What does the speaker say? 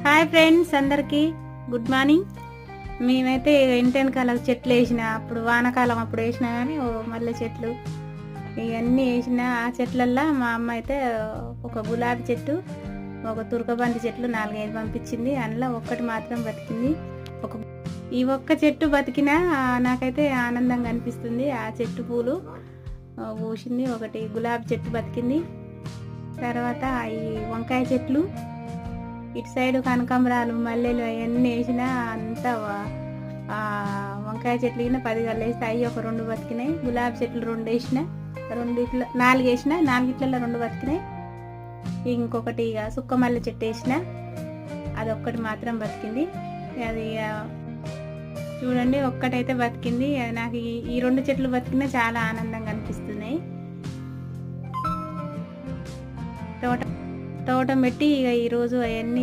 Hi friends, అందరికీ good morning. మేమైతే ఇంటి వెనకాల చెట్లు వేసిన, అప్పుడు వానాకాలం అప్పుడు వేసినా కానీ మల్లె చెట్లు ఇవన్నీ వేసిన. ఆ చెట్లల్లో మా అమ్మ అయితే ఒక గులాబీ చెట్టు, ఒక తురకబంతి చెట్లు 4-5 పంపించింది. అందులో ఒక్కటి మాత్రం బతికింది. ఈ ఒక్క చెట్టు బతికినా నాకైతే ఆనందంగా అనిపిస్తుంది. ఆ చెట్టు పూలు పూసింది. ఒకటి గులాబీ చెట్టు బతికింది. తర్వాత ఈ వంకాయ చెట్లు, ఇటు సైడు కనకాంబరాలు, మల్లెలు అవన్నీ వేసిన. అంతా వంకాయ చెట్లు కింద 10 గళ్ళు వేస్తే అవి ఒక 2 బతికినాయి. గులాబీ చెట్లు 2 వేసిన, 4 వేసిన, 4 2 బతికినాయి. ఇంకొకటి ఇక సుక్క మల్లె చెట్టు వేసిన, అదొక్కటి మాత్రం బతికింది. అది చూడండి, ఒక్కటైతే బతికింది. నాకు ఈ 2 చెట్లు బతికినా చాలా ఆనందంగా అనిపిస్తున్నాయి. తోట పెట్టి ఇక ఈరోజు అవన్నీ